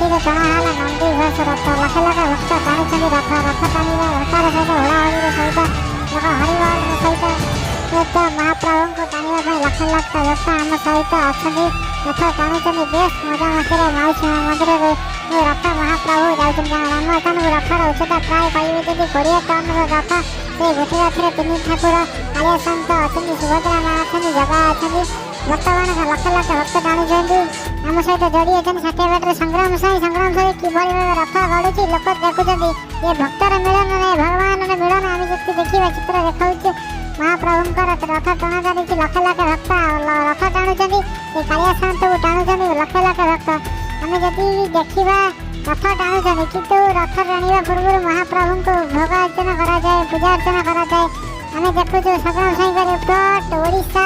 ରାତିରେ ଟଣା ହେଲା ନନ୍ଦିଘୋଷ ରଥ। ଲକ୍ଷ ଲକ୍ଷ ଭକ୍ତ ଟାଣୁଛନ୍ତି ରଥ। ରଥ ଟାଣିବା ରଥର ସହିତ ହୁଳାହୁଳିର ସହିତ ଲୋକ ହରିବୋଲର ସହିତ ମହାପ୍ରଭୁଙ୍କୁ ଟାଣିବା ପାଇଁ ଲକ୍ଷ ଲକ୍ଷ ଭକ୍ତ ଆମ ସହିତ ଅଛନ୍ତି। ରଥ ଟାଣୁଛନ୍ତି ବେଶ ମଜାମସ୍ତିରେ। ମାଉସୀ ମା ମନ୍ଦିରରେ ରଥ ମହାପ୍ରଭୁ ଯାଉଛନ୍ତି। ନନ୍ଦନକାନନକୁ ରଥର ଉଚ୍ଚତା ପ୍ରାୟ କହିବେ ଯଦି 20 ଟନ୍ର ରଥ। ସେ ଗୋଟିଏ ରଥରେ 3 ଠାକୁର କାଳିଆ ସହିତ ଅଛନ୍ତି, ସୁଭଦ୍ରା ମା ଅଛନ୍ତି, ଜଗା ଅଛନ୍ତି। ବର୍ତ୍ତମାନ ଲକ୍ଷ ଲକ୍ଷ ଭକ୍ତ ଟାଣୁଛନ୍ତି। ଆମ ସହିତ ଯୋଡ଼ି ଅଛନ୍ତି ଷାଠିଏ ସଂଗ୍ରାମ ସାହି କିଭଳି ଭାବେ ରଥ ଗଡ଼ୁଛି ଲୋକ ଦେଖୁଛନ୍ତି। ଏ ଭକ୍ତର ମିଳନ ନୁହେଁ, ଭଗବାନର ମିଳନ। ଆମେ ଯେତିକି ଦେଖିବା ଚିତ୍ର ଦେଖାଉଛି ମହାପ୍ରଭୁଙ୍କର ରଥ ଟଣା ଚାଲିଛି। ଲକ୍ଷ ଲକ୍ଷ ଭକ୍ତ ରଥ ଟାଣୁଛନ୍ତି। ଏ କାଳିଆ ସାନ୍ତକୁ ଟାଣୁଛନ୍ତି ଲକ୍ଷ ଲକ୍ଷ ଭକ୍ତ। ଆମେ ଯଦି ଦେଖିବା ରଥ ଟାଣୁଛନ୍ତି, କିନ୍ତୁ ରଥ ଟାଣିବା ପୂର୍ବରୁ ମହାପ୍ରଭୁଙ୍କୁ ଭୋଗ ଅର୍ଚ୍ଚନା କରାଯାଏ, ପୂଜା ଅର୍ଚ୍ଚନା କରାଯାଏ। ଆମେ ଦେଖୁଛୁ ସଂଗ୍ରାମ ସାହିଙ୍କର ପ୍ଲଟ ଓଡ଼ିଶା